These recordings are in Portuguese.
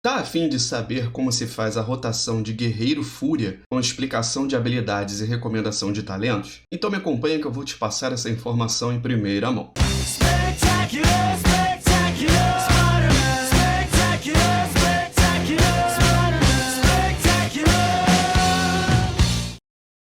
Tá a fim de saber como se faz a rotação de Guerreiro Fúria com explicação de habilidades e recomendação de talentos? Então me acompanha que eu vou te passar essa informação em primeira mão. Spectacular, spectacular, Spider-Man. Spectacular, spectacular, Spider-Man. Spectacular.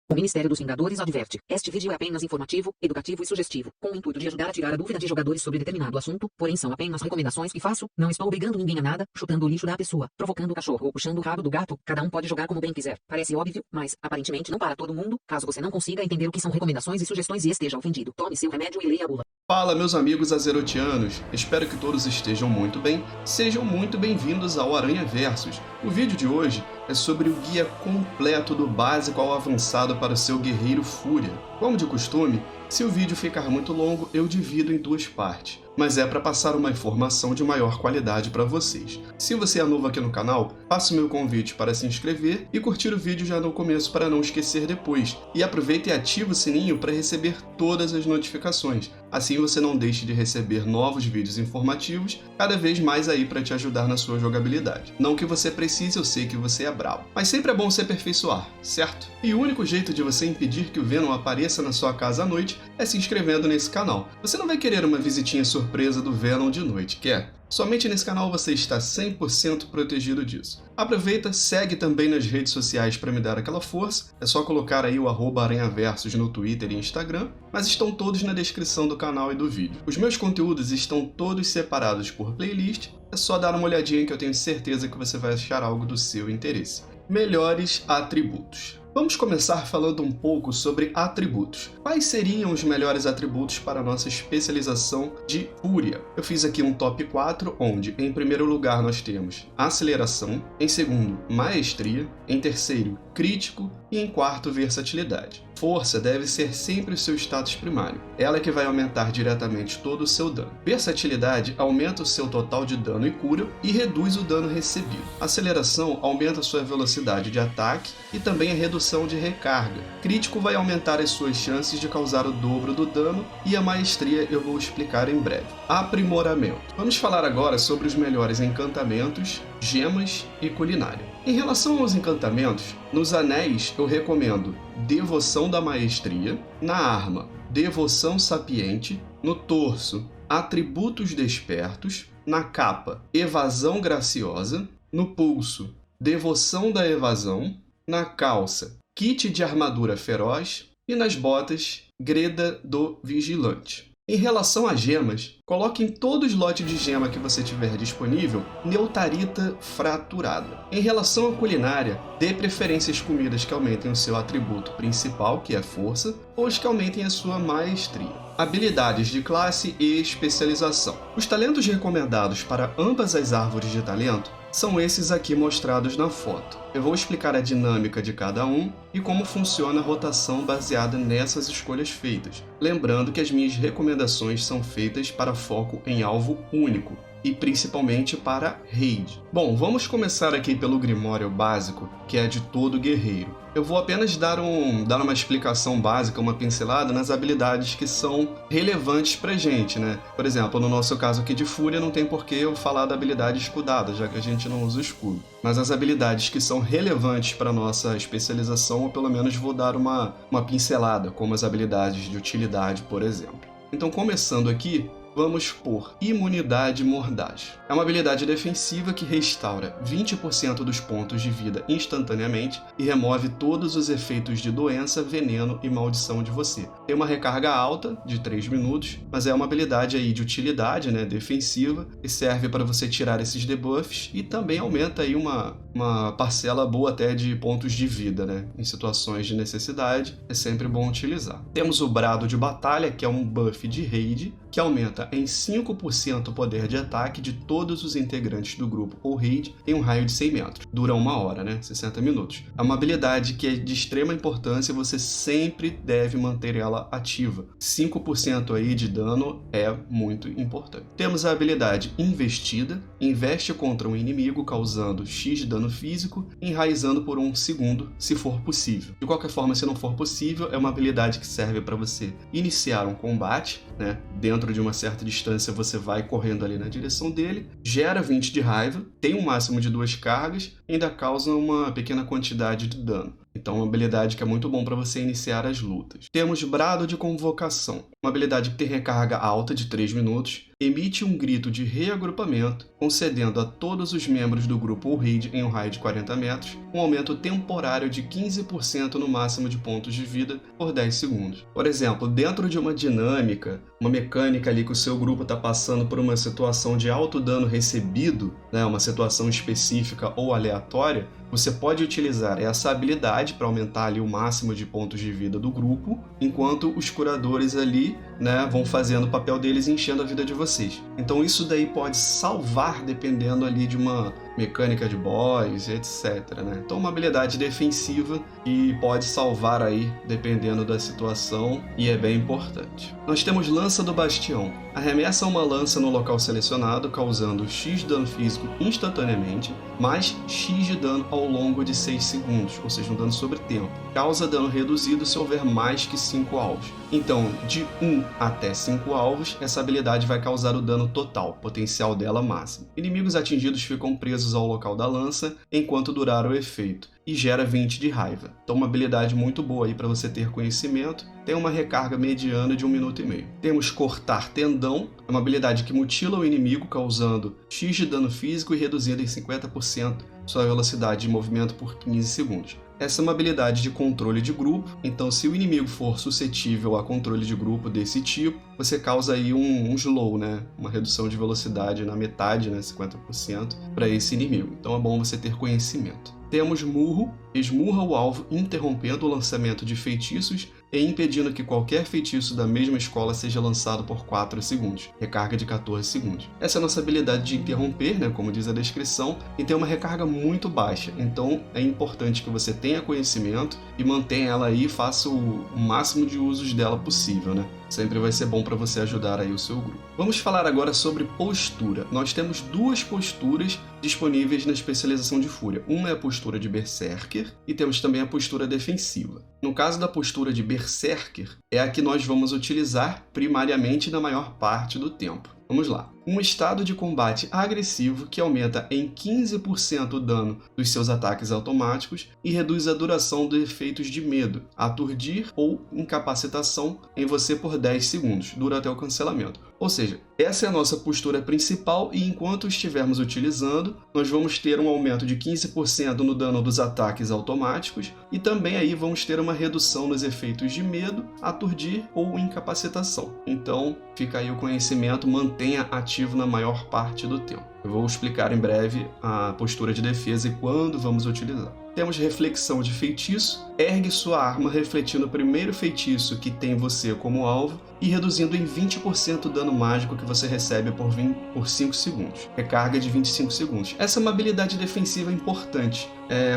O Ministério dos Vingadores adverte: este vídeo é apenas informativo, educativo e sugestivo, com o intuito de ajudar a tirar a dúvida de jogadores sobre determinado assunto, porém são apenas recomendações que faço, não estou obrigando ninguém a nada, chutando o lixo da pessoa, provocando o cachorro ou puxando o rabo do gato, cada um pode jogar como bem quiser. Parece óbvio, mas, aparentemente não para todo mundo. Caso você não consiga entender o que são recomendações e sugestões e esteja ofendido, tome seu remédio e leia a bula. Fala, meus amigos azerotianos, espero que todos estejam muito bem. Sejam muito bem-vindos ao Aranha Versus. O vídeo de hoje é sobre o guia completo do básico ao avançado para o seu Guerreiro Fúria. Como de costume, se o vídeo ficar muito longo, eu divido em duas partes, mas é para passar uma informação de maior qualidade para vocês. Se você é novo aqui no canal, faço o meu convite para se inscrever e curtir o vídeo já no começo para não esquecer depois. E aproveita e ativa o sininho para receber todas as notificações. Assim você não deixe de receber novos vídeos informativos, cada vez mais aí para te ajudar na sua jogabilidade. Não que você precise, eu sei que você é brabo, mas sempre é bom se aperfeiçoar, certo? E o único jeito de você impedir que o Venom apareça na sua casa à noite é se inscrevendo nesse canal. Você não vai querer uma visitinha surpresa do Venom de noite, quer? Somente nesse canal você está 100% protegido disso. Aproveita, segue também nas redes sociais para me dar aquela força. É só colocar aí o @aranhaversus no Twitter e Instagram, mas estão todos na descrição do canal e do vídeo. Os meus conteúdos estão todos separados por playlist, é só dar uma olhadinha que eu tenho certeza que você vai achar algo do seu interesse. Melhores atributos. Vamos começar falando um pouco sobre atributos. Quais seriam os melhores atributos para a nossa especialização de Fúria? Eu fiz aqui um top 4, onde em primeiro lugar nós temos aceleração, em segundo, maestria, em terceiro, crítico e em quarto, versatilidade. Força deve ser sempre o seu status primário. Ela é que vai aumentar diretamente todo o seu dano. Versatilidade aumenta o seu total de dano e cura e reduz o dano recebido. Aceleração aumenta a sua velocidade de ataque e também a redução de recarga. Crítico vai aumentar as suas chances de causar o dobro do dano e a maestria eu vou explicar em breve. Aprimoramento. Vamos falar agora sobre os melhores encantamentos, gemas e culinária. Em relação aos encantamentos, nos anéis eu recomendo Devoção da Maestria, na arma, Devoção Sapiente, no torso, Atributos Despertos, na capa, Evasão Graciosa, no pulso, Devoção da Evasão, na calça, Kit de Armadura Feroz e nas botas, Greda do Vigilante. Em relação a gemas, coloque em todo slot de gema que você tiver disponível Neutarita Fraturada. Em relação à culinária, dê preferência às comidas que aumentem o seu atributo principal, que é força, ou as que aumentem a sua maestria. Habilidades de classe e especialização. Os talentos recomendados para ambas as árvores de talento são esses aqui mostrados na foto. Eu vou explicar a dinâmica de cada um e como funciona a rotação baseada nessas escolhas feitas. Lembrando que as minhas recomendações são feitas para foco em alvo único e principalmente para raid. Bom, vamos começar aqui pelo Grimório básico, que é de todo guerreiro. Eu vou apenas dar uma explicação básica, uma pincelada nas habilidades que são relevantes pra gente, né? Por exemplo, no nosso caso aqui de Fúria, não tem por que eu falar da habilidade escudada, já que a gente não usa escudo. Mas as habilidades que são relevantes para nossa especialização, ou pelo menos vou dar uma pincelada, como as habilidades de utilidade, por exemplo. Então, começando aqui, vamos por Imunidade Mordaz. É uma habilidade defensiva que restaura 20% dos pontos de vida instantaneamente e remove todos os efeitos de doença, veneno e maldição de você. Tem uma recarga alta, de 3 minutos, mas é uma habilidade aí de utilidade, né, defensiva, e serve para você tirar esses debuffs e também aumenta aí uma parcela boa até de pontos de vida, né? Em situações de necessidade, é sempre bom utilizar. Temos o Brado de Batalha, que é um buff de raid, que aumenta em 5% o poder de ataque de todos os integrantes do grupo ou raid em um raio de 100 metros. Dura 1 hora, né? 60 minutos. É uma habilidade que é de extrema importância e você sempre deve manter ela ativa. 5% aí de dano é muito importante. Temos a habilidade Investida. Investe contra um inimigo causando X de dano físico, enraizando por 1 segundo, se for possível. De qualquer forma, se não for possível, é uma habilidade que serve para você iniciar um combate né? Dentro de uma certa distância você vai correndo ali na direção dele, gera 20 de raiva, tem um máximo de 2 cargas e ainda causa uma pequena quantidade de dano. Então é uma habilidade que é muito bom para você iniciar as lutas. Temos Brado de Convocação, uma habilidade que tem recarga alta de 3 minutos, emite um grito de reagrupamento, concedendo a todos os membros do grupo ou raid em um raio de 40 metros, um aumento temporário de 15% no máximo de pontos de vida por 10 segundos. Por exemplo, dentro de uma dinâmica, uma mecânica ali que o seu grupo está passando por uma situação de alto dano recebido, né, uma situação específica ou aleatória, você pode utilizar essa habilidade para aumentar ali o máximo de pontos de vida do grupo, enquanto os curadores ali, né, vão fazendo o papel deles e enchendo a vida de vocês. Então isso daí pode salvar dependendo ali de uma mecânica de boss, etc, né? Então uma habilidade defensiva que pode salvar aí dependendo da situação e é bem importante. Nós temos Lança do Bastião. Arremessa uma lança no local selecionado, causando X de dano físico instantaneamente, mais X de dano ao longo de 6 segundos, ou seja, um dano sobre tempo. Causa dano reduzido se houver mais que 5 alvos. Então, de 1 até 5 alvos, essa habilidade vai causar o dano total, potencial dela máximo. Inimigos atingidos ficam presos ao local da lança enquanto durar o efeito, e gera 20 de raiva. Então uma habilidade muito boa aí para você ter conhecimento. Tem uma recarga mediana de 1 minuto e meio. Temos Cortar Tendão, é uma habilidade que mutila o inimigo, causando X de dano físico e reduzindo em 50% sua velocidade de movimento por 15 segundos. Essa é uma habilidade de controle de grupo, então se o inimigo for suscetível a controle de grupo desse tipo, você causa aí um slow, né? Uma redução de velocidade na metade, né? 50% para esse inimigo. Então é bom você ter conhecimento. Temos Murro, esmurra o alvo interrompendo o lançamento de feitiços e impedindo que qualquer feitiço da mesma escola seja lançado por 4 segundos, recarga de 14 segundos. Essa é a nossa habilidade de interromper, né, como diz a descrição, e tem uma recarga muito baixa, então é importante que você tenha conhecimento e mantenha ela aí e faça o máximo de usos dela possível, né? Sempre vai ser bom para você ajudar aí o seu grupo. Vamos falar agora sobre postura. Nós temos 2 posturas disponíveis na especialização de Fúria. Uma é a postura de Berserker e temos também a postura defensiva. No caso da postura de Berserker, é a que nós vamos utilizar primariamente na maior parte do tempo. Vamos lá. Um estado de combate agressivo que aumenta em 15% o dano dos seus ataques automáticos e reduz a duração dos efeitos de medo, aturdir ou incapacitação em você por 10 segundos, dura até o cancelamento. Ou seja, essa é a nossa postura principal e enquanto estivermos utilizando, nós vamos ter um aumento de 15% no dano dos ataques automáticos e também aí vamos ter uma redução nos efeitos de medo, aturdir ou incapacitação. Então, fica aí o conhecimento, mantenha ativo na maior parte do tempo. Eu vou explicar em breve a postura de defesa e quando vamos utilizar. Temos reflexão de feitiço, ergue sua arma refletindo o primeiro feitiço que tem você como alvo e reduzindo em 20% o dano mágico que você recebe por 5 segundos. Recarga de 25 segundos. Essa é uma habilidade defensiva importante.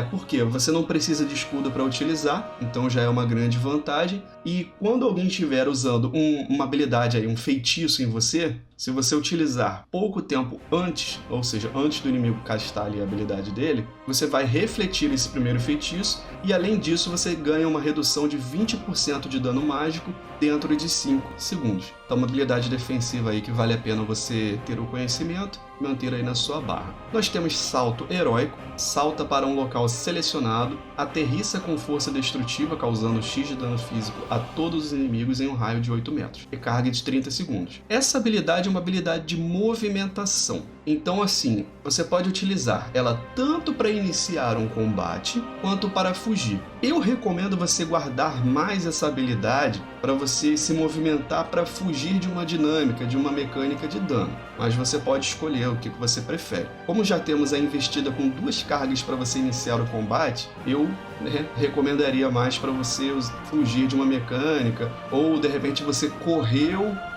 Porque você não precisa de escudo para utilizar, então já é uma grande vantagem. E quando alguém estiver usando uma habilidade, aí, um feitiço em você, se você utilizar pouco tempo antes, ou seja, antes do inimigo castar ali a habilidade dele, você vai refletir esse primeiro feitiço e além disso você ganha uma redução de 20% de dano mágico dentro de 5 segundos. Então uma habilidade defensiva aí que vale a pena você ter o conhecimento e manter aí na sua barra. Nós temos salto heróico, salta para um local selecionado, aterrissa com força destrutiva causando X de dano físico a todos os inimigos em um raio de 8 metros, recarga de 30 segundos. Essa habilidade é uma habilidade de movimentação, então assim, você pode utilizar ela tanto para iniciar um combate quanto para fugir. Eu recomendo você guardar mais essa habilidade para você se movimentar para fugir de uma dinâmica, de uma mecânica de dano, mas você pode escolher o que você prefere. Como já temos a investida com 2 cargas para você iniciar o combate, eu recomendaria mais para você fugir de uma mecânica, ou de repente você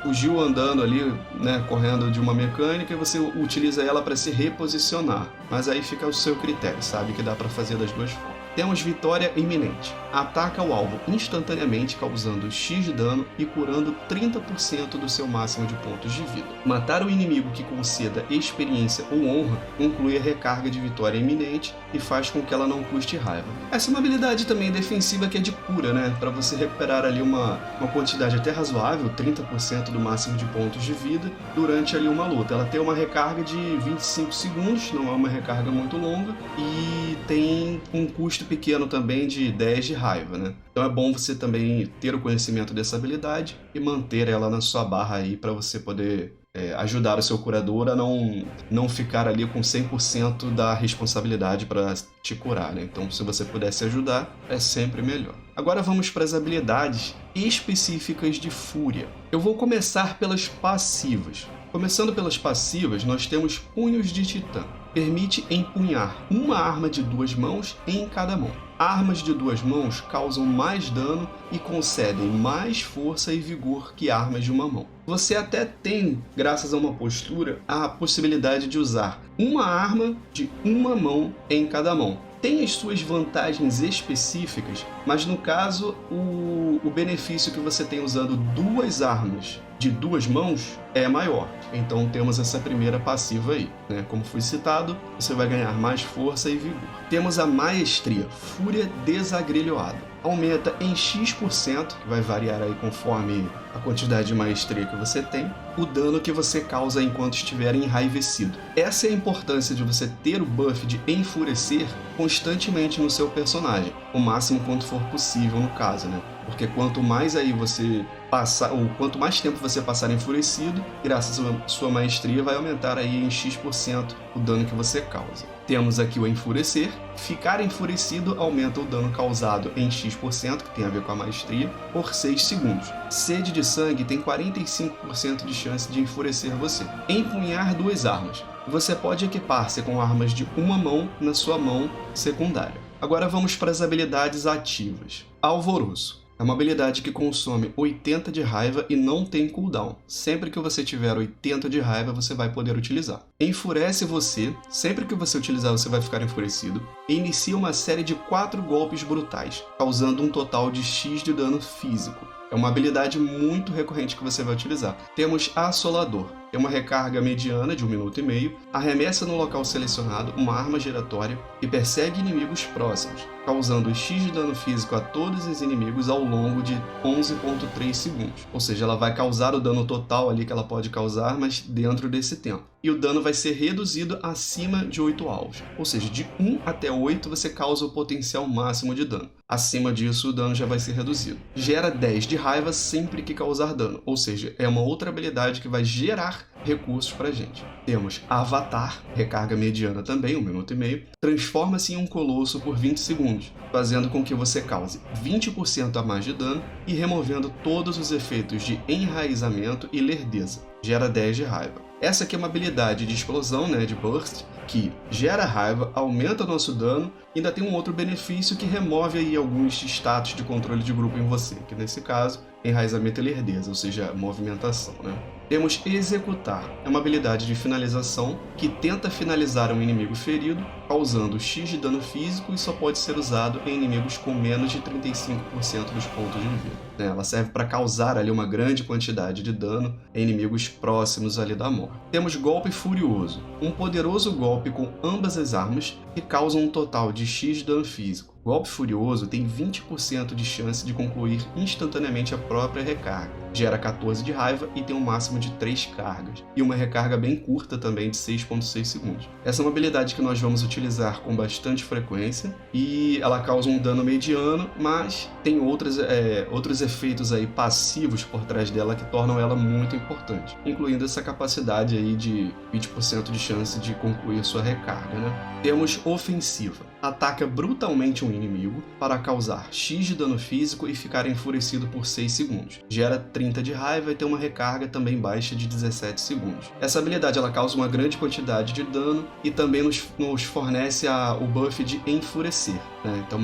fugiu andando ali, né, correndo de uma mecânica e você utiliza ela para se reposicionar. Mas aí fica ao seu critério, sabe que dá para fazer das 2 formas. Temos vitória iminente. Ataca o alvo instantaneamente, causando X de dano e curando 30% do seu máximo de pontos de vida. Matar o inimigo que conceda experiência ou honra inclui a recarga de vitória iminente e faz com que ela não custe raiva. Essa é uma habilidade também defensiva que é de cura, né? Para você recuperar ali uma quantidade até razoável, 30% do máximo de pontos de vida, durante ali uma luta. Ela tem uma recarga de 25 segundos, não é uma recarga muito longa, e tem um custo pequeno também de 10 de raiva, né? Então é bom você também ter o conhecimento dessa habilidade e manter ela na sua barra aí para você poder ajudar o seu curador a não ficar ali com 100% da responsabilidade para te curar, né? Então, se você pudesse ajudar, é sempre melhor. Agora vamos para as habilidades específicas de Fúria. Eu vou começar pelas passivas. Começando pelas passivas, nós temos Punhos de Titã. Permite empunhar uma arma de 2 mãos em cada mão. Armas de 2 mãos causam mais dano e concedem mais força e vigor que armas de uma mão. Você até tem, graças a uma postura, a possibilidade de usar uma arma de uma mão em cada mão. Tem as suas vantagens específicas, mas no caso, o benefício que você tem usando 2 armas de 2 mãos é maior. Então temos essa primeira passiva aí, né? Como foi citado, você vai ganhar mais força e vigor. Temos a Maestria, Fúria Desagrilhoada. Aumenta em X%, que vai variar aí conforme a quantidade de maestria que você tem, o dano que você causa enquanto estiver enraivecido. Essa é a importância de você ter o buff de enfurecer constantemente no seu personagem, o máximo quanto for possível no caso, né? Porque quanto mais aí você passar, ou quanto mais tempo você passar enfurecido, graças à sua maestria vai aumentar aí em X% o dano que você causa. Temos aqui o enfurecer. Ficar enfurecido aumenta o dano causado em X%, que tem a ver com a maestria, por 6 segundos. Sede de sangue tem 45% de chance de enfurecer você. Empunhar 2 armas. Você pode equipar-se com armas de uma mão na sua mão secundária. Agora vamos para as habilidades ativas. Alvoroço. É uma habilidade que consome 80 de raiva e não tem cooldown. Sempre que você tiver 80 de raiva, você vai poder utilizar. Enfurece você. Sempre que você utilizar, você vai ficar enfurecido. E inicia uma série de 4 golpes brutais, causando um total de X de dano físico. É uma habilidade muito recorrente que você vai utilizar. Temos Assolador. É uma recarga mediana de 1 minuto e meio, arremessa no local selecionado uma arma giratória e persegue inimigos próximos, causando X de dano físico a todos os inimigos ao longo de 11,3 segundos. Ou seja, ela vai causar o dano total ali que ela pode causar, mas dentro desse tempo. E o dano vai ser reduzido acima de 8 alvos. Ou seja, de 1 até 8 você causa o potencial máximo de dano. Acima disso, o dano já vai ser reduzido. Gera 10 de raiva sempre que causar dano. Ou seja, é uma outra habilidade que vai gerar recursos pra gente. Temos Avatar, recarga mediana também, 1 minuto e meio, transforma-se em um colosso por 20 segundos, fazendo com que você cause 20% a mais de dano e removendo todos os efeitos de enraizamento e lerdeza. Gera 10 de raiva. Essa aqui é uma habilidade de explosão, né, de burst, que gera raiva, aumenta o nosso dano e ainda tem um outro benefício que remove aí alguns status de controle de grupo em você, que nesse caso, enraizamento e lerdeza, ou seja, movimentação, né? Temos Executar. É uma habilidade de finalização que tenta finalizar um inimigo ferido, causando X de dano físico e só pode ser usado em inimigos com menos de 35% dos pontos de vida. Ela serve para causar ali uma grande quantidade de dano em inimigos próximos ali da morte. Temos Golpe Furioso. Um poderoso golpe com ambas as armas que causa um total de X de dano físico. Golpe Furioso tem 20% de chance de concluir instantaneamente a própria recarga. Gera 14 de raiva e tem um máximo de 3 cargas. E uma recarga bem curta também de 6,6 segundos. Essa é uma habilidade que nós vamos utilizar com bastante frequência e ela causa um dano mediano, mas tem outros efeitos aí passivos por trás dela que tornam ela muito importante, incluindo essa capacidade aí de 20% de chance de concluir sua recarga, né? Temos Ofensiva. Ataca brutalmente um inimigo para causar X de dano físico e ficar enfurecido por 6 segundos. Gera 30 de raiva e tem uma recarga também baixa de 17 segundos. Essa habilidade ela causa uma grande quantidade de dano e também nos fornece o buff de enfurecer, né? Então,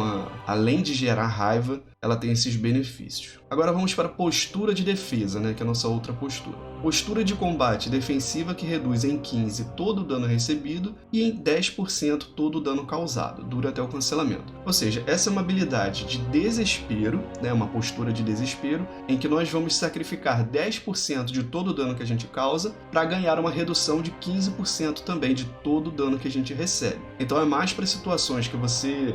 além de gerar raiva, ela tem esses benefícios. Agora vamos para a postura de defesa, né? Que é a nossa outra postura. postura de combate defensiva que reduz em 15 todo o dano recebido e em 10% todo o dano causado, dura até o cancelamento. Ou seja, essa é uma habilidade de desespero, né, uma postura de desespero, em que nós vamos sacrificar 10% de todo o dano que a gente causa para ganhar uma redução de 15% também de todo o dano que a gente recebe. Então é mais para situações que você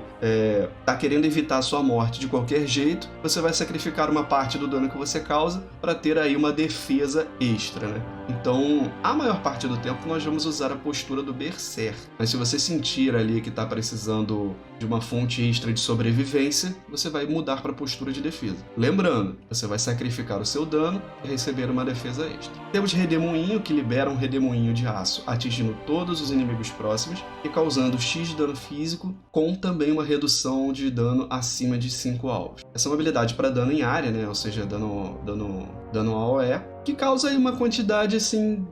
está querendo evitar a sua morte de qualquer jeito, você vai sacrificar uma parte do dano que você causa para ter aí uma defesa extra, né? Então, a maior parte do tempo nós vamos usar a postura do Berserk. Mas se você sentir ali que está precisando de uma fonte extra de sobrevivência, você vai mudar para a postura de defesa. Lembrando, você vai sacrificar o seu dano e receber uma defesa extra. Temos Redemoinho, que libera um Redemoinho de aço, atingindo todos os inimigos próximos e causando X de dano físico, com também uma redução de dano acima de 5 alvos. Essa é uma habilidade para dano em área, né? Ou seja, dano AOE, que causa aí uma quantidade assim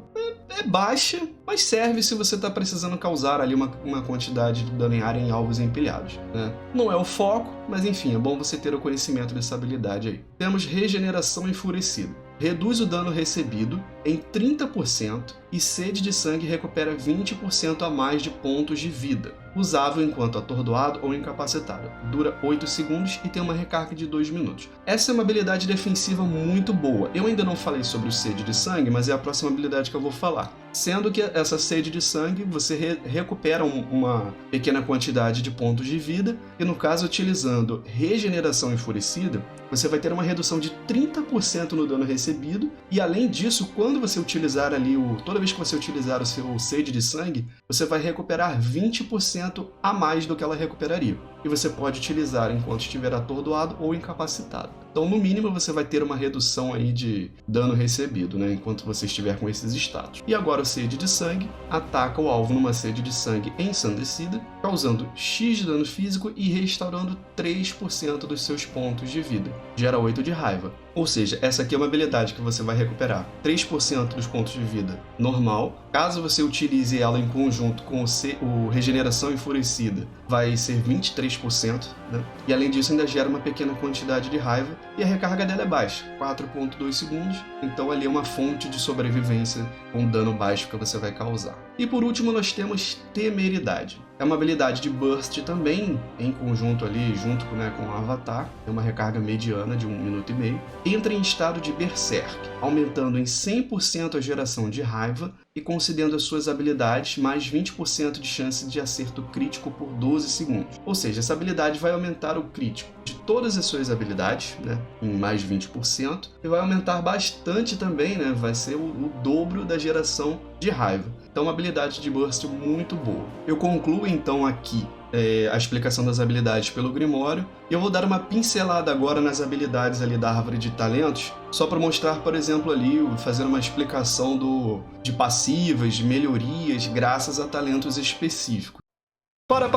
baixa, mas serve se você está precisando causar ali uma quantidade de dano em área em alvos empilhados, né? Não é o foco, mas enfim, é bom você ter o conhecimento dessa habilidade aí. Temos Regeneração Enfurecida. Reduz o dano recebido em 30% e Sede de Sangue recupera 20% a mais de pontos de vida, usável enquanto atordoado ou incapacitado. Dura 8 segundos e tem uma recarga de 2 minutos. Essa é uma habilidade defensiva muito boa. Eu ainda não falei sobre o Sede de Sangue, mas é a próxima habilidade que eu vou falar. Sendo que essa Sede de Sangue, você recupera uma pequena quantidade de pontos de vida, e no caso, utilizando Regeneração Enfurecida, você vai ter uma redução de 30% no dano recebido, e além disso, quando você utilizar ali, toda vez que você utilizar o seu Sede de Sangue, você vai recuperar 20% a mais do que ela recuperaria. E você pode utilizar enquanto estiver atordoado ou incapacitado. Então, no mínimo, você vai ter uma redução aí de dano recebido, né, enquanto você estiver com esses status. E agora o Sede de Sangue ataca o alvo numa sede de sangue ensandecida, causando X de dano físico e restaurando 3% dos seus pontos de vida. Gera 8 de raiva. Ou seja, essa aqui é uma habilidade que você vai recuperar 3% dos pontos de vida normal. Caso você utilize ela em conjunto com o Regeneração Enfurecida, vai ser 23%, né? E além disso ainda gera uma pequena quantidade de raiva, e a recarga dela é baixa, 4.2 segundos, então ali é uma fonte de sobrevivência com dano baixo que você vai causar. E por último nós temos Temeridade. É uma habilidade de Burst também, em conjunto ali, junto com o Avatar, tem uma recarga mediana de 1 minuto e meio. Entra em estado de Berserk, aumentando em 100% a geração de raiva e concedendo às suas habilidades mais 20% de chance de acerto crítico por 12 segundos. Ou seja, essa habilidade vai aumentar o crítico de todas as suas habilidades, né, em mais 20%, e vai aumentar bastante também, né, vai ser o dobro da geração de raiva. Então, uma habilidade de Burst muito boa. Eu concluo então aqui a explicação das habilidades pelo Grimório, e eu vou dar uma pincelada agora nas habilidades ali da árvore de talentos, só para mostrar, por exemplo, ali, fazer uma explicação de passivas, de melhorias, graças a talentos específicos. Para!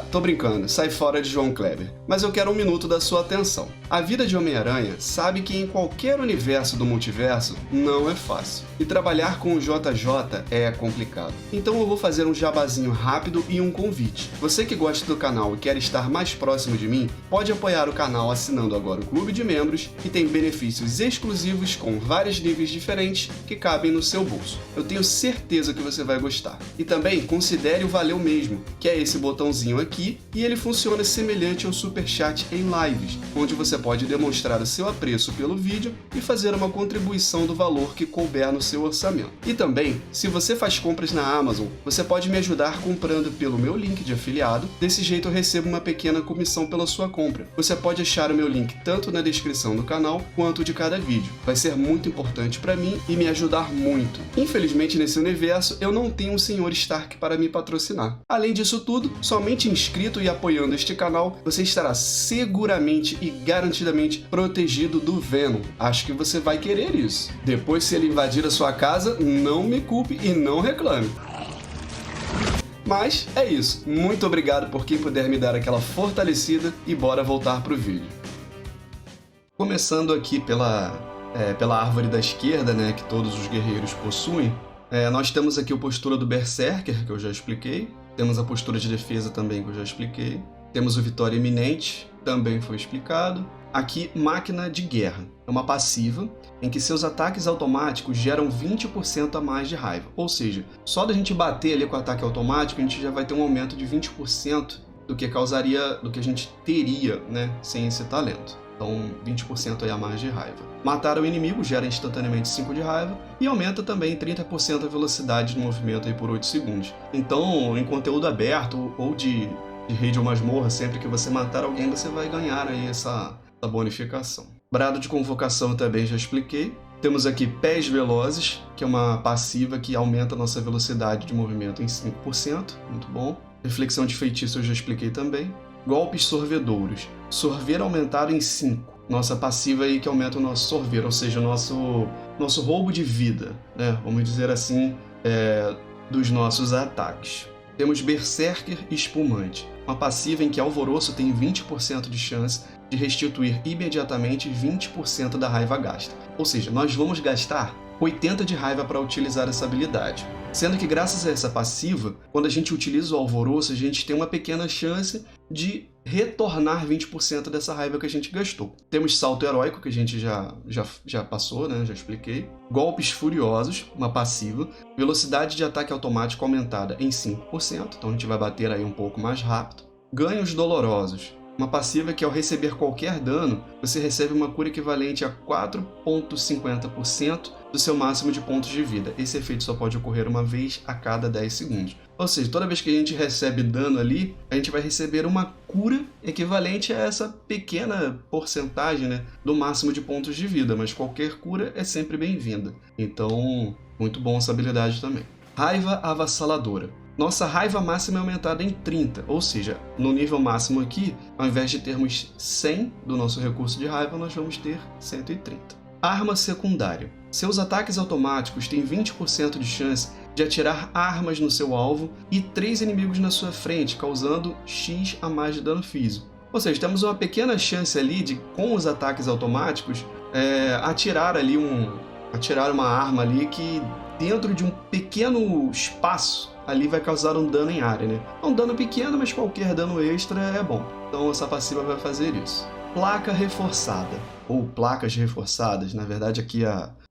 Tô brincando, sai fora de João Kleber. Mas eu quero 1 minuto da sua atenção. A vida de Homem-Aranha sabe que em qualquer universo do multiverso não é fácil. E trabalhar com o JJ é complicado. Então eu vou fazer um jabazinho rápido e um convite. Você que gosta do canal e quer estar mais próximo de mim, pode apoiar o canal assinando agora o Clube de Membros, que tem benefícios exclusivos com vários níveis diferentes que cabem no seu bolso. Eu tenho certeza que você vai gostar. E também considere o Valeu Mesmo, que é esse botãozinho aqui, e ele funciona semelhante ao Superchat em lives, onde você pode demonstrar o seu apreço pelo vídeo e fazer uma contribuição do valor que couber no seu orçamento. E também, se você faz compras na Amazon, você pode me ajudar comprando pelo meu link de afiliado, desse jeito eu recebo uma pequena comissão pela sua compra. Você pode achar o meu link tanto na descrição do canal, quanto de cada vídeo. Vai ser muito importante para mim e me ajudar muito. Infelizmente, nesse universo, eu não tenho um Sr. Stark para me patrocinar. Além disso tudo, somente inscrito e apoiando este canal, você estará seguramente e garantidamente protegido do Venom. Acho que você vai querer isso. Depois, se ele invadir a sua casa, não me culpe e não reclame. Mas é isso. Muito obrigado por quem puder me dar aquela fortalecida e bora voltar pro vídeo. Começando aqui pela árvore da esquerda, né, que todos os guerreiros possuem, nós temos aqui a postura do Berserker, que eu já expliquei. Temos a postura de defesa também, que eu já expliquei. Temos o Vitória Iminente, também foi explicado. Aqui, Máquina de Guerra. É uma passiva em que seus ataques automáticos geram 20% a mais de raiva. Ou seja, só da gente bater ali com o ataque automático, a gente já vai ter um aumento de 20% do que a gente teria, né, sem esse talento. Então, 20% aí a mais de raiva. Matar o inimigo gera instantaneamente 5 de raiva e aumenta também 30% a velocidade de movimento aí por 8 segundos. Então, em conteúdo aberto ou de raid ou masmorra, sempre que você matar alguém, você vai ganhar aí essa bonificação. Brado de convocação eu também já expliquei. Temos aqui Pés Velozes, que é uma passiva que aumenta a nossa velocidade de movimento em 5%. Muito bom. Reflexão de feitiço eu já expliquei também. Golpes sorvedouros. Sorver aumentado em 5. Nossa passiva aí que aumenta o nosso sorver, ou seja, o nosso roubo de vida, né? Vamos dizer assim, dos nossos ataques. Temos Berserker Espumante. Uma passiva em que Alvoroço tem 20% de chance de restituir imediatamente 20% da raiva gasta. Ou seja, nós vamos gastar 80 de raiva para utilizar essa habilidade. Sendo que graças a essa passiva, quando a gente utiliza o Alvoroço, a gente tem uma pequena chance de retornar 20% dessa raiva que a gente gastou. Temos Salto Heróico, que a gente já passou, né? Já expliquei. Golpes Furiosos, uma passiva. Velocidade de ataque automático aumentada em 5%, então a gente vai bater aí um pouco mais rápido. Ganhos Dolorosos. Uma passiva que ao receber qualquer dano, você recebe uma cura equivalente a 4,50% do seu máximo de pontos de vida. Esse efeito só pode ocorrer uma vez a cada 10 segundos. Ou seja, toda vez que a gente recebe dano ali, a gente vai receber uma cura equivalente a essa pequena porcentagem, né, do máximo de pontos de vida, mas qualquer cura é sempre bem-vinda. Então, muito bom essa habilidade também. Raiva Avassaladora. Nossa raiva máxima é aumentada em 30, ou seja, no nível máximo aqui, ao invés de termos 100 do nosso recurso de raiva, nós vamos ter 130. Arma secundária. Seus ataques automáticos têm 20% de chance de atirar armas no seu alvo e 3 inimigos na sua frente, causando X a mais de dano físico. Ou seja, temos uma pequena chance ali de, com os ataques automáticos, atirar uma arma ali que, dentro de um pequeno espaço, ali vai causar um dano em área, né? É um dano pequeno, mas qualquer dano extra é bom. Então essa passiva vai fazer isso. Placa reforçada, ou placas reforçadas, na verdade aqui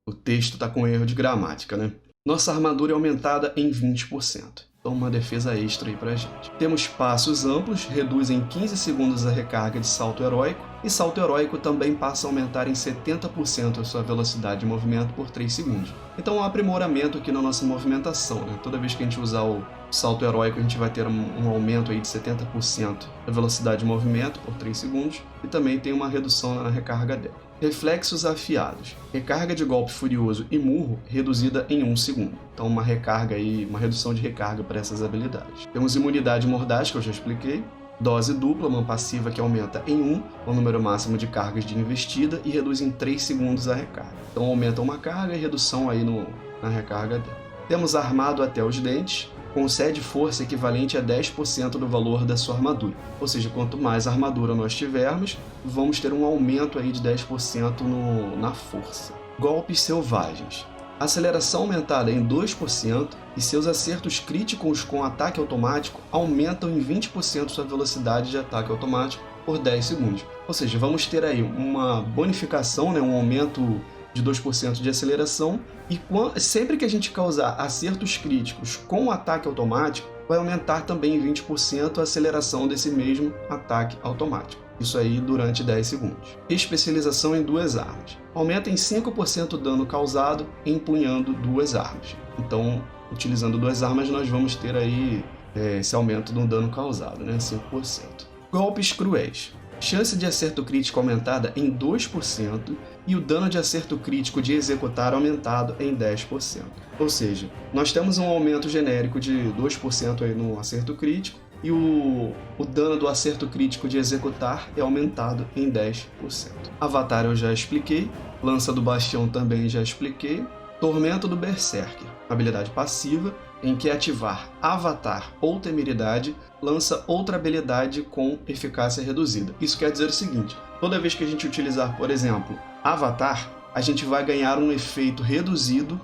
o texto está com erro de gramática, né? Nossa armadura é aumentada em 20%. Então uma defesa extra aí pra gente. Temos passos amplos, reduz em 15 segundos a recarga de salto heróico, e salto heróico também passa a aumentar em 70% a sua velocidade de movimento por 3 segundos. Então um aprimoramento aqui na nossa movimentação, né? Toda vez que a gente usar o salto heróico, a gente vai ter um aumento aí de 70% da velocidade de movimento por 3 segundos, e também tem uma redução na recarga dela. Reflexos afiados. Recarga de golpe furioso e murro reduzida em 1 segundo. Então uma redução de recarga para essas habilidades. Temos imunidade mordaz, que eu já expliquei. Dose dupla, uma passiva que aumenta em 1 o número máximo de cargas de investida e reduz em 3 segundos a recarga. Então aumenta uma carga e redução aí na recarga dela. Temos armado até os dentes. Concede força equivalente a 10% do valor da sua armadura. Ou seja, quanto mais armadura nós tivermos, vamos ter um aumento aí de 10% na força. Golpes selvagens. Aceleração aumentada em 2% e seus acertos críticos com ataque automático aumentam em 20% sua velocidade de ataque automático por 10 segundos. Ou seja, vamos ter aí uma bonificação, né, um aumento de 2% de aceleração, e sempre que a gente causar acertos críticos com ataque automático, vai aumentar também em 20% a aceleração desse mesmo ataque automático. Isso aí durante 10 segundos. Especialização em 2 armas. Aumenta em 5% o dano causado empunhando 2 armas. Então, utilizando 2 armas, nós vamos ter aí esse aumento no dano causado, né? 5%. Golpes cruéis. Chance de acerto crítico aumentada em 2% e o dano de acerto crítico de executar aumentado em 10%. Ou seja, nós temos um aumento genérico de 2% aí no acerto crítico e o dano do acerto crítico de executar é aumentado em 10%. Avatar eu já expliquei, Lança do Bastião também já expliquei. Tormento do Berserker, habilidade passiva, em que ativar Avatar ou Temeridade lança outra habilidade com eficácia reduzida. Isso quer dizer o seguinte, toda vez que a gente utilizar, por exemplo, Avatar, a gente vai ganhar um efeito reduzido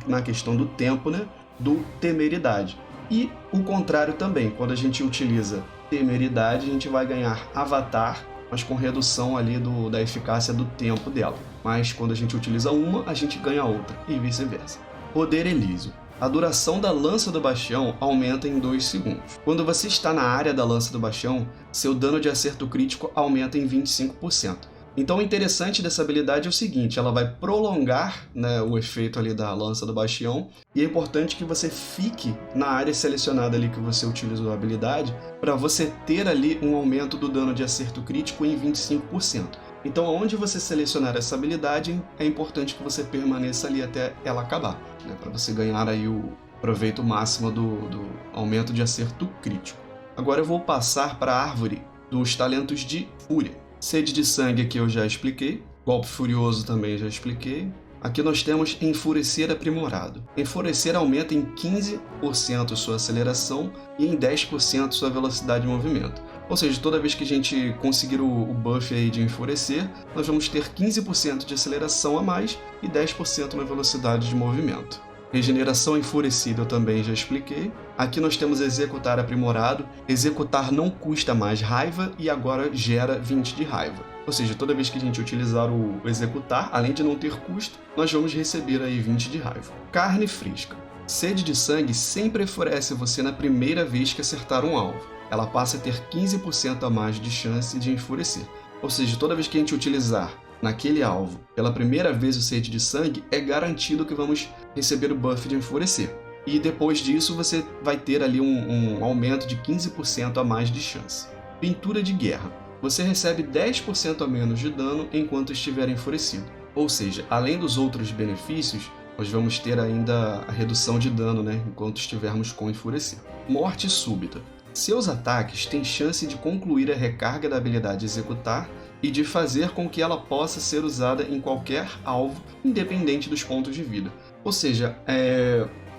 na questão do tempo, né, do Temeridade. E o contrário também, quando a gente utiliza Temeridade, a gente vai ganhar Avatar, mas com redução ali da eficácia do tempo dela. Mas quando a gente utiliza uma, a gente ganha outra, e vice-versa. Poder Elísio. A duração da lança do bastião aumenta em 2 segundos. Quando você está na área da lança do bastião, seu dano de acerto crítico aumenta em 25%. Então o interessante dessa habilidade é o seguinte, ela vai prolongar, né, o efeito ali da lança do bastião, e é importante que você fique na área selecionada ali que você utilizou a habilidade, para você ter ali um aumento do dano de acerto crítico em 25%. Então, onde você selecionar essa habilidade, é importante que você permaneça ali até ela acabar, né, para você ganhar aí o proveito máximo do aumento de acerto crítico. Agora eu vou passar para a árvore dos talentos de Fúria. Sede de Sangue aqui eu já expliquei, Golpe Furioso também já expliquei. Aqui nós temos Enfurecer Aprimorado. Enfurecer aumenta em 15% sua aceleração e em 10% sua velocidade de movimento. Ou seja, toda vez que a gente conseguir o buff aí de Enfurecer, nós vamos ter 15% de aceleração a mais e 10% na velocidade de movimento. Regeneração Enfurecida eu também já expliquei. Aqui nós temos Executar Aprimorado. Executar não custa mais raiva e agora gera 20 de raiva. Ou seja, toda vez que a gente utilizar o Executar, além de não ter custo, nós vamos receber aí 20 de raiva. Carne Fresca. Sede de Sangue sempre enfurece você na primeira vez que acertar um alvo. Ela passa a ter 15% a mais de chance de enfurecer. Ou seja, toda vez que a gente utilizar naquele alvo pela primeira vez o Sede de Sangue, é garantido que vamos receber o buff de enfurecer. E depois disso você vai ter ali um aumento de 15% a mais de chance. Pintura de Guerra. Você recebe 10% a menos de dano enquanto estiver enfurecido. Ou seja, além dos outros benefícios, nós vamos ter ainda a redução de dano, né, enquanto estivermos com enfurecer. Morte Súbita. Seus ataques têm chance de concluir a recarga da habilidade Executar e de fazer com que ela possa ser usada em qualquer alvo, independente dos pontos de vida. Ou seja,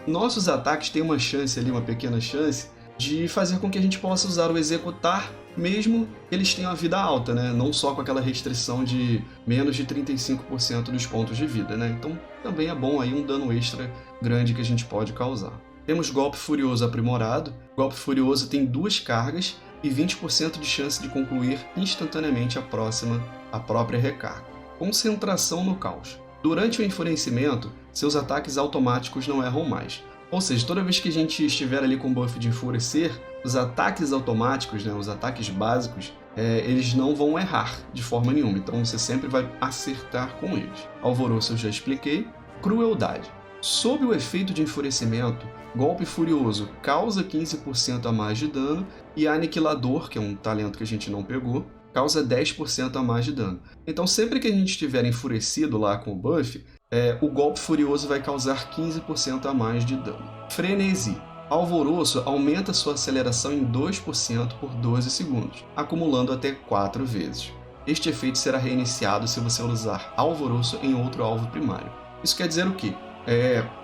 nossos ataques têm uma chance ali, uma pequena chance, de fazer com que a gente possa usar o Executar, mesmo que eles tenham a vida alta, né? Não só com aquela restrição de menos de 35% dos pontos de vida, né? Então também é bom aí um dano extra grande que a gente pode causar. Temos Golpe Furioso Aprimorado. Golpe Furioso tem 2 cargas e 20% de chance de concluir instantaneamente a própria recarga. Concentração no Caos. Durante o enfurecimento, seus ataques automáticos não erram mais. Ou seja, toda vez que a gente estiver ali com o buff de enfurecer, os ataques automáticos, né, os ataques básicos, eles não vão errar de forma nenhuma. Então você sempre vai acertar com eles. Alvoroço eu já expliquei. Crueldade. Sob o efeito de enfurecimento, Golpe Furioso causa 15% a mais de dano e Aniquilador, que é um talento que a gente não pegou, causa 10% a mais de dano. Então sempre que a gente estiver enfurecido lá com o buff, o Golpe Furioso vai causar 15% a mais de dano. Frenesi. Alvoroço aumenta sua aceleração em 2% por 12 segundos, acumulando até 4 vezes. Este efeito será reiniciado se você usar Alvoroço em outro alvo primário. Isso quer dizer o quê?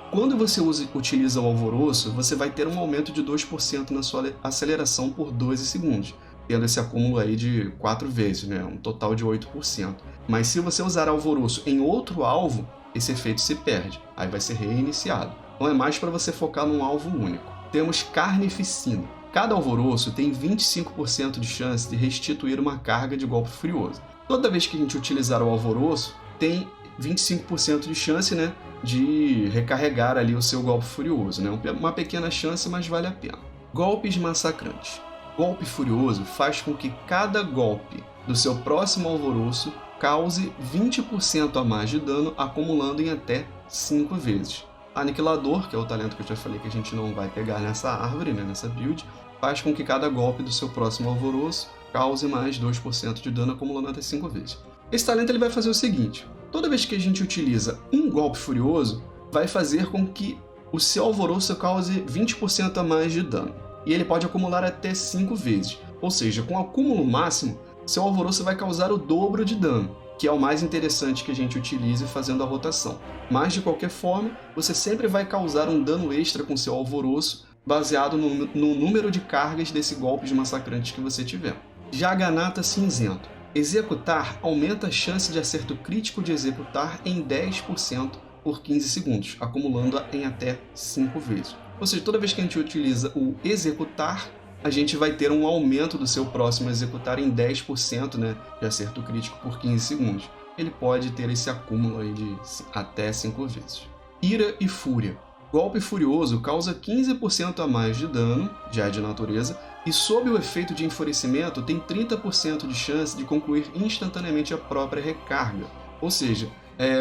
Quando você utiliza o Alvoroço, você vai ter um aumento de 2% na sua aceleração por 12 segundos, tendo esse acúmulo aí de 4 vezes, né? Um total de 8%. Mas se você usar Alvoroço em outro alvo, esse efeito se perde, aí vai ser reiniciado. Então é mais para você focar num alvo único. Temos Carnificina. Cada Alvoroço tem 25% de chance de restituir uma carga de Golpe Furioso. Toda vez que a gente utilizar o Alvoroço, tem 25% de chance, né, de recarregar ali o seu Golpe Furioso, né? Uma pequena chance, mas vale a pena. Golpes Massacrantes. Golpe Furioso faz com que cada golpe do seu próximo Alvoroço cause 20% a mais de dano, acumulando em até 5 vezes. Aniquilador, que é o talento que eu já falei que a gente não vai pegar nessa árvore, né, nessa build, faz com que cada golpe do seu próximo Alvoroço cause mais 2% de dano, acumulando até 5 vezes. Esse talento ele vai fazer o seguinte: toda vez que a gente utiliza um Golpe Furioso, vai fazer com que o seu Alvoroço cause 20% a mais de dano. E ele pode acumular até 5 vezes. Ou seja, com o acúmulo máximo, seu Alvoroço vai causar o dobro de dano, que é o mais interessante que a gente utilize fazendo a rotação. Mas, de qualquer forma, você sempre vai causar um dano extra com seu Alvoroço, baseado no número de cargas desse golpe de massacrante que você tiver. Jaganata Cinzento. Executar aumenta a chance de acerto crítico de executar em 10% por 15 segundos, acumulando em até 5 vezes. Ou seja, toda vez que a gente utiliza o executar, a gente vai ter um aumento do seu próximo executar em 10%, né, de acerto crítico por 15 segundos. Ele pode ter esse acúmulo aí de até 5 vezes. Ira e Fúria. Golpe Furioso causa 15% a mais de dano, já de natureza, e sob o efeito de enfurecimento tem 30% de chance de concluir instantaneamente a própria recarga. Ou seja,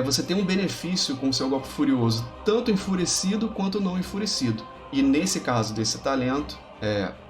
você tem um benefício com o seu Golpe Furioso, tanto enfurecido quanto não enfurecido. E nesse caso desse talento,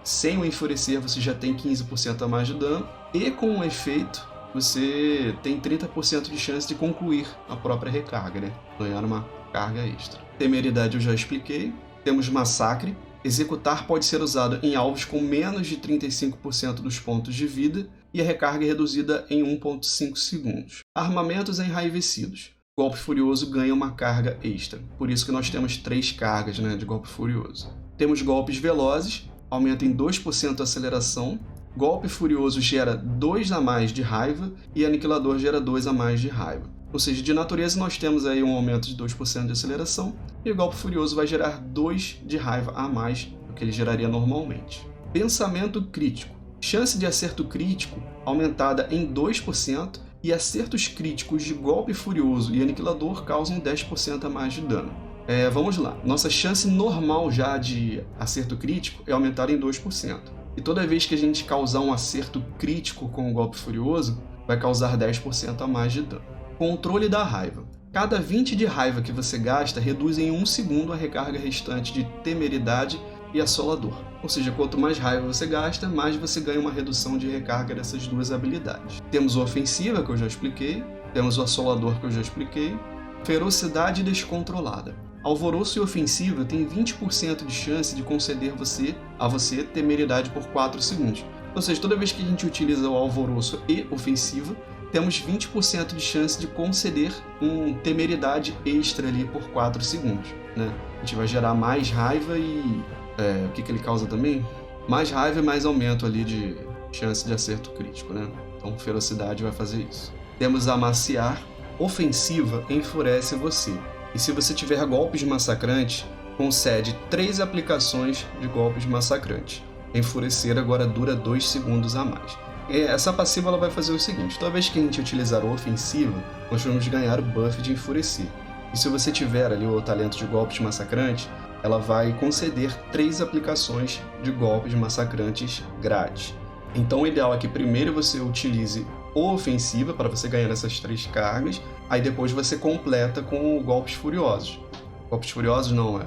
sem o enfurecer você já tem 15% a mais de dano, e com o efeito você tem 30% de chance de concluir a própria recarga, né? Ganhar uma carga extra. Temeridade eu já expliquei. Temos Massacre. Executar pode ser usado em alvos com menos de 35% dos pontos de vida e a recarga é reduzida em 1,5 segundos. Armamentos enraivecidos. Golpe Furioso ganha uma carga extra. Por isso que nós temos 3 cargas, né, de Golpe Furioso. Temos Golpes Velozes. Aumenta em 2% a aceleração. Golpe Furioso gera 2 a mais de raiva e Aniquilador gera 2 a mais de raiva. Ou seja, de natureza nós temos aí um aumento de 2% de aceleração e o Golpe Furioso vai gerar 2 de raiva a mais do que ele geraria normalmente. Pensamento Crítico. Chance de acerto crítico aumentada em 2% e acertos críticos de Golpe Furioso e Aniquilador causam 10% a mais de dano. Vamos lá. Nossa chance normal já de acerto crítico é aumentada em 2%. E toda vez que a gente causar um acerto crítico com o Golpe Furioso, vai causar 10% a mais de dano. Controle da raiva. Cada 20 de raiva que você gasta reduz em 1 segundo a recarga restante de Temeridade e Assolador. Ou seja, quanto mais raiva você gasta, mais você ganha uma redução de recarga dessas duas habilidades. Temos o Ofensiva, que eu já expliquei. Temos o Assolador, que eu já expliquei. Ferocidade Descontrolada. Alvoroço e Ofensiva têm 20% de chance de conceder a você Temeridade por 4 segundos. Ou seja, toda vez que a gente utiliza o Alvoroço e Ofensiva, temos 20% de chance de conceder um Temeridade extra ali por 4 segundos, né? A gente vai gerar mais raiva e... o que ele causa também? Mais raiva e mais aumento ali de chance de acerto crítico, né? Então, Ferocidade vai fazer isso. Temos Amaciar. Ofensiva enfurece você. E se você tiver golpes massacrantes, concede 3 aplicações de golpes massacrantes. Enfurecer agora dura 2 segundos a mais. Essa passiva ela vai fazer o seguinte: toda vez que a gente utilizar o Ofensiva, nós vamos ganhar o buff de Enfurecer. E se você tiver ali o talento de golpes massacrantes, ela vai conceder 3 aplicações de golpes massacrantes grátis. Então o ideal é que primeiro você utilize o Ofensiva para você ganhar essas 3 cargas, aí depois você completa com golpes furiosos. Golpes furiosos não,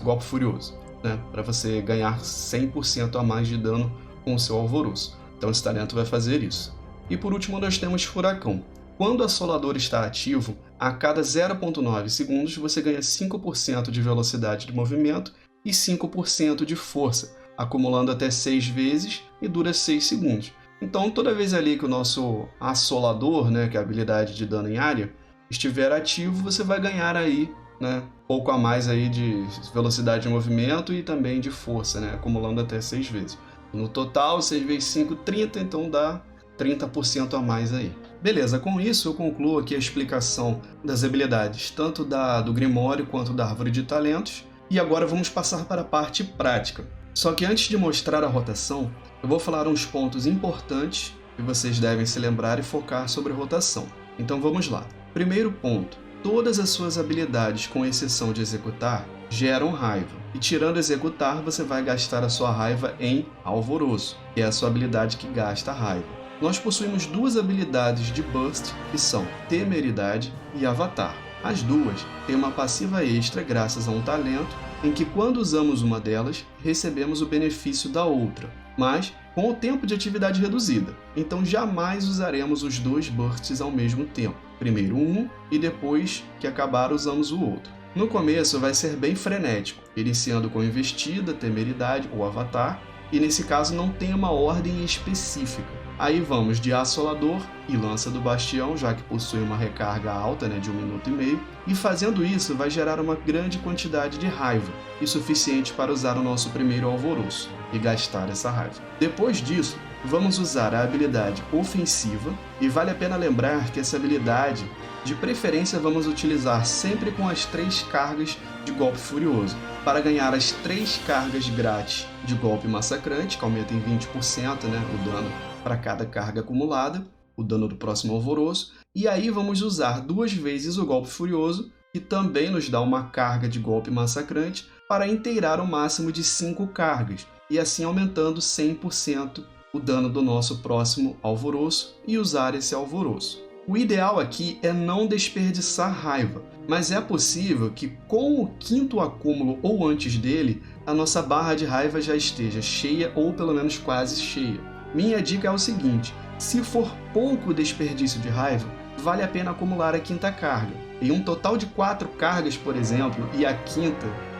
golpe furioso, né? Para você ganhar 100% a mais de dano com o seu Alvoroço. Então esse talento vai fazer isso. E por último nós temos Furacão. Quando o Assolador está ativo, a cada 0,9 segundos você ganha 5% de velocidade de movimento e 5% de força, acumulando até 6 vezes e dura 6 segundos. Então toda vez ali que o nosso Assolador, né, que é a habilidade de dano em área, estiver ativo, você vai ganhar aí, né, pouco a mais aí de velocidade de movimento e também de força, né, acumulando até 6 vezes. No total, 6 vezes 5, 30, então dá 30% a mais aí. Beleza, com isso eu concluo aqui a explicação das habilidades, tanto do Grimório quanto da Árvore de Talentos, e agora vamos passar para a parte prática. Só que antes de mostrar a rotação, eu vou falar uns pontos importantes que vocês devem se lembrar e focar sobre a rotação. Então vamos lá. Primeiro ponto: todas as suas habilidades, com exceção de Executar, geram raiva. E tirando Executar, você vai gastar a sua raiva em Alvoroço, que é a sua habilidade que gasta raiva. Nós possuímos 2 habilidades de Burst, que são Temeridade e Avatar. As duas têm uma passiva extra graças a um talento, em que quando usamos uma delas, recebemos o benefício da outra, mas com o tempo de atividade reduzida. Então jamais usaremos os 2 bursts ao mesmo tempo. Primeiro um e depois que acabar usamos o outro. No começo vai ser bem frenético, iniciando com Investida, Temeridade ou Avatar, e nesse caso não tem uma ordem específica. Aí vamos de Assolador e Lança do Bastião, já que possui uma recarga alta, né, de 1 minuto e meio, e fazendo isso vai gerar uma grande quantidade de raiva, e suficiente para usar o nosso primeiro Alvoroço e gastar essa raiva. Depois disso, vamos usar a habilidade Ofensiva, e vale a pena lembrar que essa habilidade, de preferência, vamos utilizar sempre com as 3 cargas de Golpe Furioso, para ganhar as 3 cargas grátis de Golpe Massacrante, que aumenta em 20%, né, o dano para cada carga acumulada, o dano do próximo Alvoroço, e aí vamos usar 2 vezes o Golpe Furioso, que também nos dá uma carga de Golpe Massacrante, para inteirar o máximo de 5 cargas, e assim aumentando 100% o dano do nosso próximo Alvoroço e usar esse Alvoroço. O ideal aqui é não desperdiçar raiva, mas é possível que com o 5º acúmulo ou antes dele, a nossa barra de raiva já esteja cheia ou pelo menos quase cheia. Minha dica é o seguinte: se for pouco desperdício de raiva, vale a pena acumular a 5ª carga. Em um total de 4 cargas, por exemplo, e a 5ª,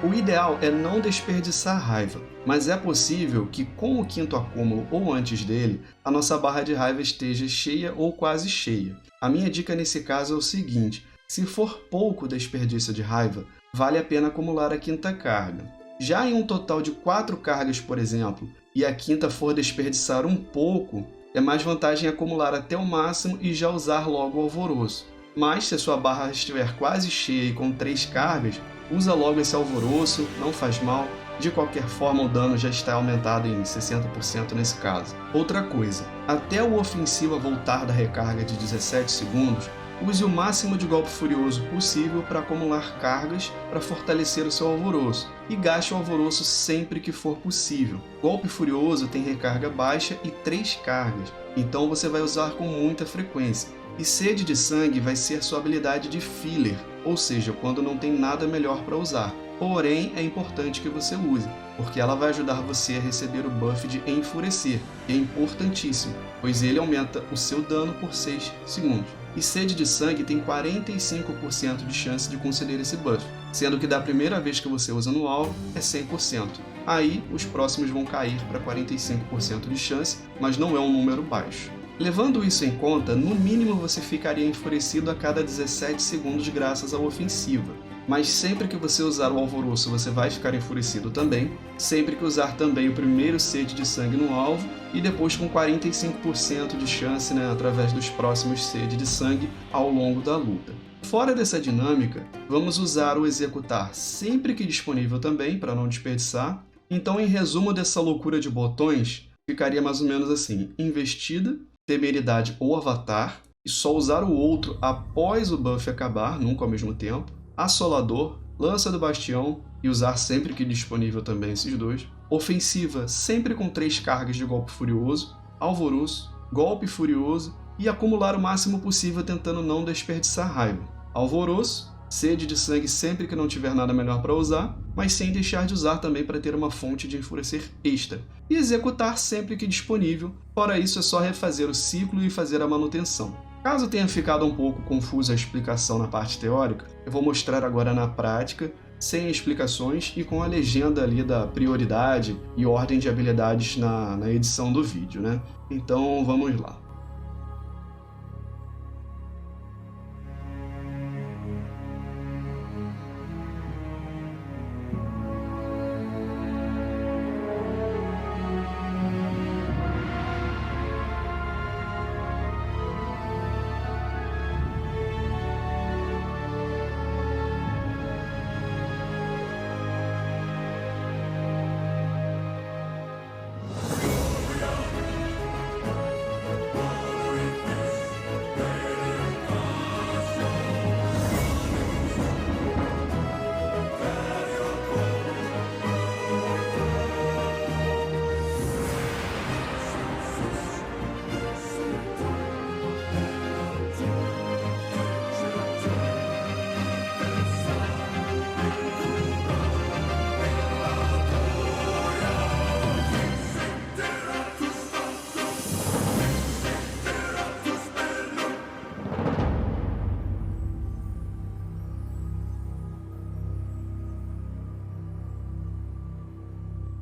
o ideal é não desperdiçar raiva, mas é possível que com o 5º acúmulo ou antes dele, a nossa barra de raiva esteja cheia ou quase cheia. A minha dica nesse caso é o seguinte: se for pouco desperdício de raiva, vale a pena acumular a 5ª carga. Já em um total de 4 cargas, por exemplo, e a 5ª for desperdiçar um pouco, é mais vantagem acumular até o máximo e já usar logo o Alvoroço. Mas se a sua barra estiver quase cheia e com 3 cargas, usa logo esse Alvoroço, não faz mal. De qualquer forma, o dano já está aumentado em 60% nesse caso. Outra coisa, até o Ofensiva voltar da recarga de 17 segundos, use o máximo de Golpe Furioso possível para acumular cargas para fortalecer o seu Alvoroço, e gaste o Alvoroço sempre que for possível. Golpe Furioso tem recarga baixa e 3 cargas, então você vai usar com muita frequência. E Sede de Sangue vai ser sua habilidade de filler, ou seja, quando não tem nada melhor para usar. Porém, é importante que você use, porque ela vai ajudar você a receber o buff de Enfurecer, que é importantíssimo, pois ele aumenta o seu dano por 6 segundos. E Sede de Sangue tem 45% de chance de conceder esse buff, sendo que da primeira vez que você usa no alvo é 100%. Aí, os próximos vão cair para 45% de chance, mas não é um número baixo. Levando isso em conta, no mínimo você ficaria enfurecido a cada 17 segundos graças à ofensiva. Mas sempre que você usar o Alvoroço, você vai ficar enfurecido também, sempre que usar também o primeiro Sede de Sangue no alvo, e depois com 45% de chance, através dos próximos Sede de Sangue ao longo da luta. Fora dessa dinâmica, vamos usar o Executar sempre que disponível também, para não desperdiçar. Então, em resumo dessa loucura de botões, ficaria mais ou menos assim: Investida, Temeridade ou Avatar, e só usar o outro após o buff acabar, nunca ao mesmo tempo. Assolador, Lança do Bastião, e usar sempre que disponível também esses dois. Ofensiva, sempre com 3 cargas de Golpe Furioso. Alvoroço, Golpe Furioso, e acumular o máximo possível tentando não desperdiçar raiva. Alvoroço, Sede de Sangue sempre que não tiver nada melhor para usar, mas sem deixar de usar também para ter uma fonte de enfurecer extra. E Executar sempre que disponível, fora isso é só refazer o ciclo e fazer a manutenção. Caso tenha ficado um pouco confusa a explicação na parte teórica, eu vou mostrar agora na prática, sem explicações e com a legenda ali da prioridade e ordem de habilidades na edição do vídeo, Então vamos lá.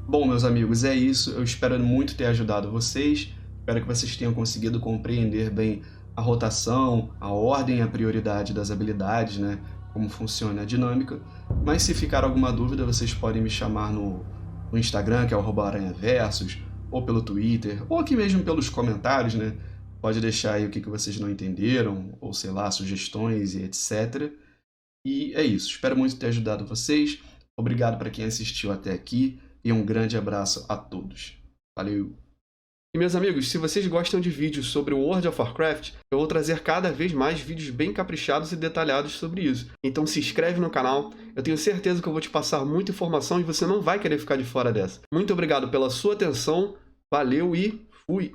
Bom, meus amigos, é isso. Eu espero muito ter ajudado vocês. Espero que vocês tenham conseguido compreender bem a rotação, a ordem e a prioridade das habilidades, como funciona a dinâmica. Mas se ficar alguma dúvida, vocês podem me chamar no Instagram, que é o @aranhaversus, ou pelo Twitter, ou aqui mesmo pelos comentários, Pode deixar aí o que vocês não entenderam, ou sei lá, sugestões e etc. E é isso, espero muito ter ajudado vocês. Obrigado para quem assistiu até aqui e um grande abraço a todos. Valeu! E meus amigos, se vocês gostam de vídeos sobre o World of Warcraft, eu vou trazer cada vez mais vídeos bem caprichados e detalhados sobre isso. Então se inscreve no canal, eu tenho certeza que eu vou te passar muita informação e você não vai querer ficar de fora dessa. Muito obrigado pela sua atenção, valeu e fui!